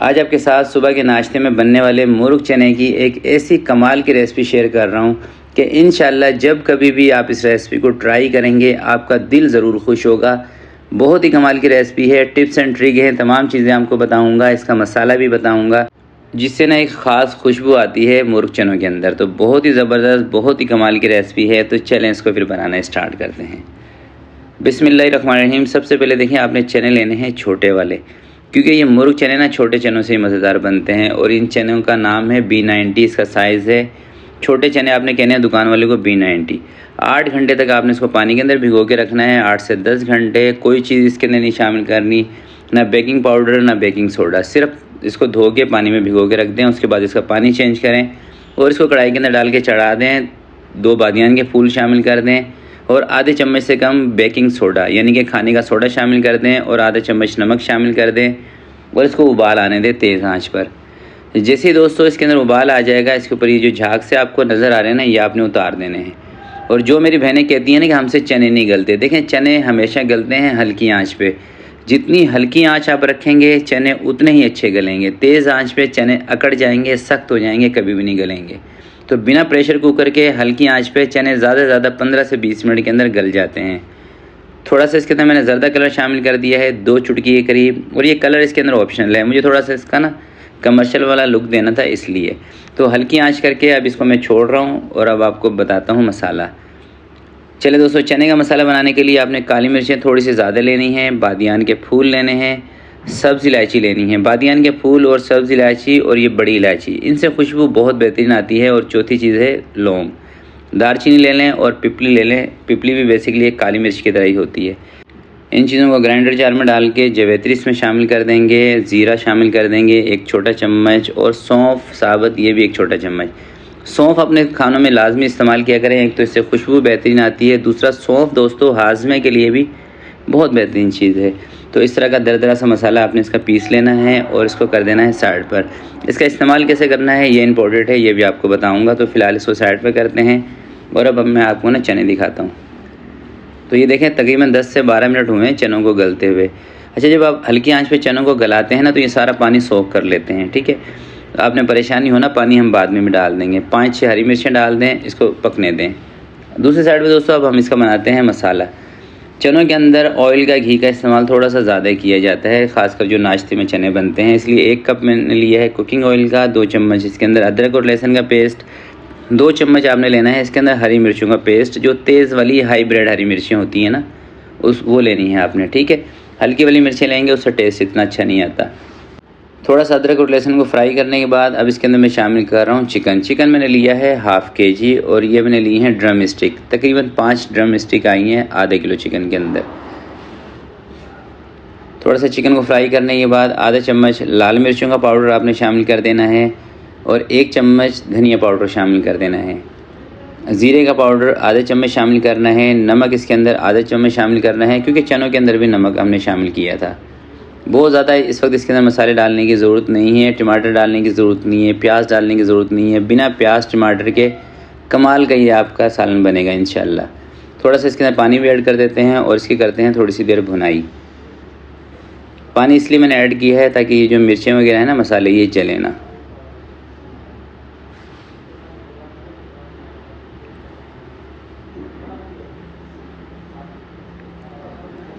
आज आपके साथ सुबह के नाश्ते में बनने वाले मुर्ग चने की एक ऐसी कमाल की रेसिपी शेयर कर रहा हूँ कि इंशाल्लाह जब कभी भी आप इस रेसिपी को ट्राई करेंगे आपका दिल ज़रूर खुश होगा। बहुत ही कमाल की रेसिपी है, टिप्स एंड ट्रिक हैं, तमाम चीज़ें आपको बताऊँगा, इसका मसाला भी बताऊँगा जिससे ना एक ख़ास खुशबू आती है मुर्ग चनों के अंदर। तो बहुत ही ज़बरदस्त, बहुत ही कमाल की रेसिपी है। तो चलें इसको फिर बनाना स्टार्ट करते हैं। बिस्मिल्लाहिर्रहमानिर्रहीम। सबसे पहले देखें, आपने चने लेने हैं छोटे वाले, क्योंकि ये मुर्ग चने ना छोटे चनों से ही मज़ेदार बनते हैं। और इन चनों का नाम है B90, इसका साइज़ है। छोटे चने आपने कहने हैं दुकान वाले को B90। 8 घंटे तक आपने इसको पानी के अंदर भिगो के रखना है, 8 से 10 घंटे। कोई चीज़ इसके अंदर नहीं शामिल करनी, ना बेकिंग पाउडर ना बेकिंग सोडा, सिर्फ इसको धो के पानी में भिगो के रख दें। उसके बाद इसका पानी चेंज करें और इसको कढ़ाई के अंदर डाल के चढ़ा दें। 2 बादियान के फूल शामिल कर दें और आधे चम्मच से कम बेकिंग सोडा यानी कि खाने का सोडा शामिल कर दें और आधा चम्मच नमक शामिल कर दें और इसको उबाल आने दें तेज़ आंच पर। जैसे ही दोस्तों इसके अंदर उबाल आ जाएगा, इसके ऊपर ये जो झाग से आपको नज़र आ रहे हैं ना, ये आपने उतार देने हैं। और जो मेरी बहनें कहती हैं ना कि हमसे चने नहीं गलते, देखें चने हमेशा गलते हैं हल्की आंच पे। जितनी हल्की आंच आप रखेंगे चने उतने ही अच्छे गलेंगे। तेज़ आंच पे चने अकड़ जाएंगे, सख्त हो जाएंगे, कभी भी नहीं गलेंगे। तो बिना प्रेशर कुकर के हल्की आंच पे चने ज़्यादा से ज़्यादा 15 से 20 मिनट के अंदर गल जाते हैं। थोड़ा सा इसके अंदर मैंने ज़र्दा कलर शामिल कर दिया है, 2 चुटकी के करीब। और ये कलर इसके अंदर ऑप्शनल है, मुझे थोड़ा सा इसका ना कमर्शियल वाला लुक देना था इसलिए। तो हल्की आंच करके अब इसको मैं छोड़ रहा हूँ और अब आपको बताता हूँ मसाला। चलिए दोस्तों, चने का मसाला बनाने के लिए आपने काली मिर्चें थोड़ी सी ज़्यादा लेनी हैं, बादियान के फूल लेने हैं, सब्ज़ इलायची लेनी है। बादियान के फूल और सब्ज़ इलायची और ये बड़ी इलायची, इनसे खुशबू बहुत बेहतरीन आती है। और चौथी चीज़ है लौंग। दालचीनी ले लें और पिपली ले लें। पिपली भी बेसिकली एक काली मिर्च की तरह ही होती है। इन चीज़ों को ग्राइंडर जार में डाल के जवेत्री इसमें शामिल कर देंगे, ज़ीरा शामिल कर देंगे 1 छोटा चम्मच, और सौंफ साबुत ये भी 1 छोटा चम्मच। सौंफ अपने खानों में लाजमी इस्तेमाल किया करें, एक तो इससे खुशबू बेहतरीन आती है, दूसरा सौंफ दोस्तों हाजमे के लिए भी बहुत बेहतरीन चीज़ है। तो इस तरह का दरदरा सा मसाला आपने इसका पीस लेना है और इसको कर देना है साइड पर। इसका इस्तेमाल कैसे करना है ये इम्पोर्टेंट है, ये भी आपको बताऊँगा। तो फ़िलहाल इसको साइड पर करते हैं और अब मैं आपको ना चने दिखाता हूँ। तो ये देखें तकरीबन 10 से 12 मिनट हुए हैं चनों को गलते हुए। अच्छा, जब आप हल्की आंच पे चनों को गलाते हैं ना तो ये सारा पानी सोख कर लेते हैं, ठीक है। आपने परेशानी हो ना, पानी हम बाद में भी डाल देंगे। 5-6 हरी मिर्चें डाल दें, इसको पकने दें। दूसरी साइड पे दोस्तों अब हम इसका बनाते हैं मसाला। चनों के अंदर ऑयल का, घी का इस्तेमाल थोड़ा सा ज़्यादा किया जाता है, ख़ासकर जो नाश्ते में चने बनते हैं। इसलिए 1 कप मैंने लिया है कुकिंग ऑयल का, 2 चम्मच इसके अंदर अदरक और लहसुन का पेस्ट, 2 चम्मच आपने लेना है इसके अंदर हरी मिर्चों का पेस्ट, जो तेज़ वाली हाईब्रिड हरी मिर्चें होती हैं ना, वो लेनी है आपने, ठीक है। हल्की वाली मिर्चें लेंगे उससे टेस्ट इतना अच्छा नहीं आता। थोड़ा सा अदरक और लहसुन को फ्राई करने के बाद अब इसके अंदर मैं शामिल कर रहा हूँ चिकन मैंने लिया है ½ kg और ये मैंने ली हैं ड्रम स्टिक। तकरीबन 5 ड्रम स्टिक आई हैं आधे किलो चिकन के अंदर। थोड़ा सा चिकन को फ्राई करने के बाद आधा चम्मच लाल मिर्चों का पाउडर आपने शामिल कर देना है और 1 चम्मच धनिया पाउडर शामिल कर देना है। ज़ीरे का पाउडर आधा चम्मच शामिल करना है। नमक इसके अंदर आधा चम्मच शामिल करना है, क्योंकि चनों के अंदर भी नमक हमने शामिल किया था। बहुत ज़्यादा इस वक्त इसके अंदर मसाले डालने की ज़रूरत नहीं है, टमाटर डालने की ज़रूरत नहीं है, प्याज डालने की ज़रूरत नहीं है। बिना प्याज टमाटर के कमाल का ये आपका सालन बनेगा इंशाल्लाह। थोड़ा सा इसके अंदर पानी भी ऐड कर देते हैं और इसकी करते हैं थोड़ी सी देर भुनाई। पानी इसलिए मैंने ऐड किया है ताकि ये जो मिर्चें वगैरह है ना, मसाले, ये जले ना।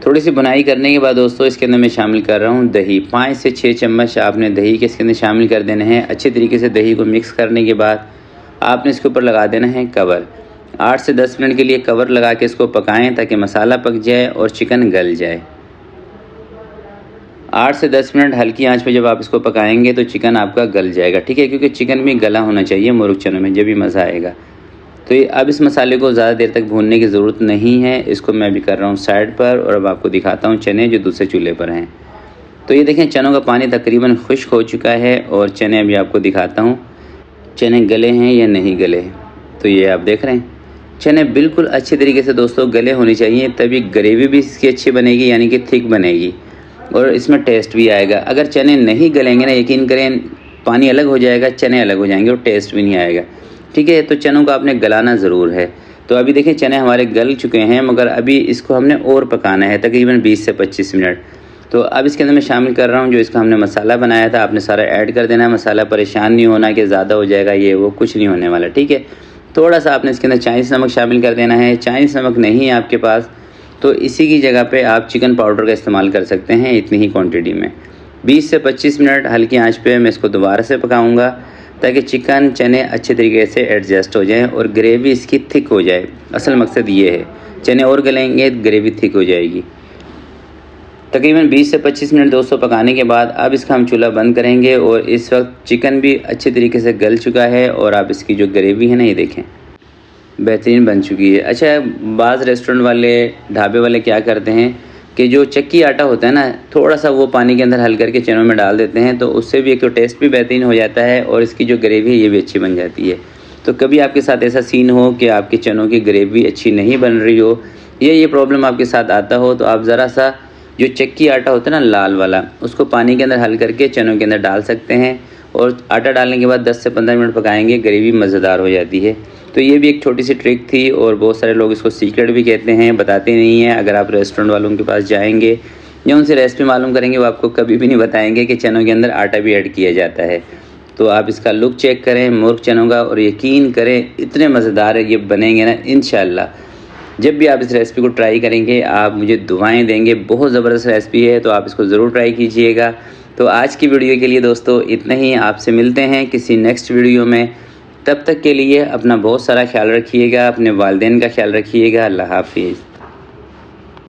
थोड़ी सी बुनाई करने के बाद दोस्तों इसके अंदर मैं शामिल कर रहा हूँ दही। 5 से 6 चम्मच आपने दही के इसके अंदर शामिल कर देने हैं। अच्छे तरीके से दही को मिक्स करने के बाद आपने इसके ऊपर लगा देना है कवर। 8 से 10 मिनट के लिए कवर लगा के इसको पकाएं ताकि मसाला पक जाए और चिकन गल जाए। 8 से 10 मिनट हल्की आंच पे जब आप इसको पकाएंगे तो चिकन आपका गल जाएगा, ठीक है, क्योंकि चिकन भी गला होना चाहिए मुर्ग चनों में, जब भी मज़ा आएगा। तो ये अब इस मसाले को ज़्यादा देर तक भूनने की ज़रूरत नहीं है। इसको मैं भी कर रहा हूँ साइड पर और अब आपको दिखाता हूँ चने जो दूसरे चूल्हे पर हैं। तो ये देखें चनों का पानी तकरीबन खुश्क हो चुका है और चने अभी आपको दिखाता हूँ चने गले हैं या नहीं गले। तो ये आप देख रहे हैं चने बिल्कुल अच्छे तरीके से दोस्तों गले होने चाहिए, तभी ग्रेवी भी इसकी अच्छी बनेगी, यानी कि थिक बनेगी और इसमें टेस्ट भी आएगा। अगर चने नहीं गलेंगे ना, यकीन करें पानी अलग हो जाएगा, चने अलग हो जाएंगे और टेस्ट भी नहीं आएगा, ठीक है। तो चनों को आपने गलाना ज़रूर है। तो अभी देखें चने हमारे गल चुके हैं, मगर अभी इसको हमने और पकाना है तकरीबन 20 से 25 मिनट। तो अब इसके अंदर मैं शामिल कर रहा हूँ जो इसका हमने मसाला बनाया था। आपने सारा ऐड कर देना है मसाला, परेशान नहीं होना कि ज़्यादा हो जाएगा ये वो, कुछ नहीं होने वाला, ठीक है। थोड़ा सा आपने इसके अंदर चाइनीज़ नमक शामिल कर देना है। चाइनीज़ नमक नहीं है आपके पास तो इसी की जगह पे आप चिकन पाउडर का इस्तेमाल कर सकते हैं इतनी ही क्वांटिटी में। 20 से 25 मिनट हल्की आंच पे मैं इसको दोबारा से पकाऊंगा ताकि चिकन चने अच्छे तरीके से एडजस्ट हो जाएं और ग्रेवी इसकी थिक हो जाए। असल मकसद ये है, चने और गलेंगे ग्रेवी थिक हो जाएगी। तकरीबन 20 से 25 मिनट दोस्तों पकाने के बाद अब इसका हम चूल्हा बंद करेंगे और इस वक्त चिकन भी अच्छे तरीके से गल चुका है और आप इसकी जो ग्रेवी है ना, ये देखें बेहतरीन बन चुकी है। अच्छा, बाज़ रेस्टोरेंट वाले ढाबे वाले क्या करते हैं कि जो चक्की आटा होता है ना, थोड़ा सा वो पानी के अंदर हल करके चनों में डाल देते हैं, तो उससे भी एक तो टेस्ट भी बेहतरीन हो जाता है और इसकी जो ग्रेवी है ये भी अच्छी बन जाती है। तो कभी आपके साथ ऐसा सीन हो कि आपके चनों की ग्रेवी अच्छी नहीं बन रही हो या ये प्रॉब्लम आपके साथ आता हो, तो आप ज़रा सा जो चक्की आटा होता है ना लाल वाला, उसको पानी के अंदर हल करके चनों के अंदर डाल सकते हैं और आटा डालने के बाद 10 से 15 मिनट पकाएंगे, ग्रेवी मज़ेदार हो जाती है। तो ये भी एक छोटी सी ट्रिक थी और बहुत सारे लोग इसको सीक्रेट भी कहते हैं, बताते नहीं हैं। अगर आप रेस्टोरेंट वालों के पास जाएंगे या उनसे रेसिपी मालूम करेंगे, वो आपको कभी भी नहीं बताएंगे कि चनों के अंदर आटा भी ऐड किया जाता है। तो आप इसका लुक चेक करें मुर्ग चनों का और यकीन करें इतने मज़ेदार ये बनेंगे ना इंशाल्लाह। जब भी आप इस रेसिपी को ट्राई करेंगे आप मुझे दुआएं देंगे। बहुत ज़बरदस्त रेसिपी है, तो आप इसको ज़रूर ट्राई कीजिएगा। तो आज की वीडियो के लिए दोस्तों इतना ही। आपसे मिलते हैं किसी नेक्स्ट वीडियो में। तब तक के लिए अपना बहुत सारा ख्याल रखिएगा, अपने वालिदैन का ख्याल रखिएगा। अल्लाह हाफिज़।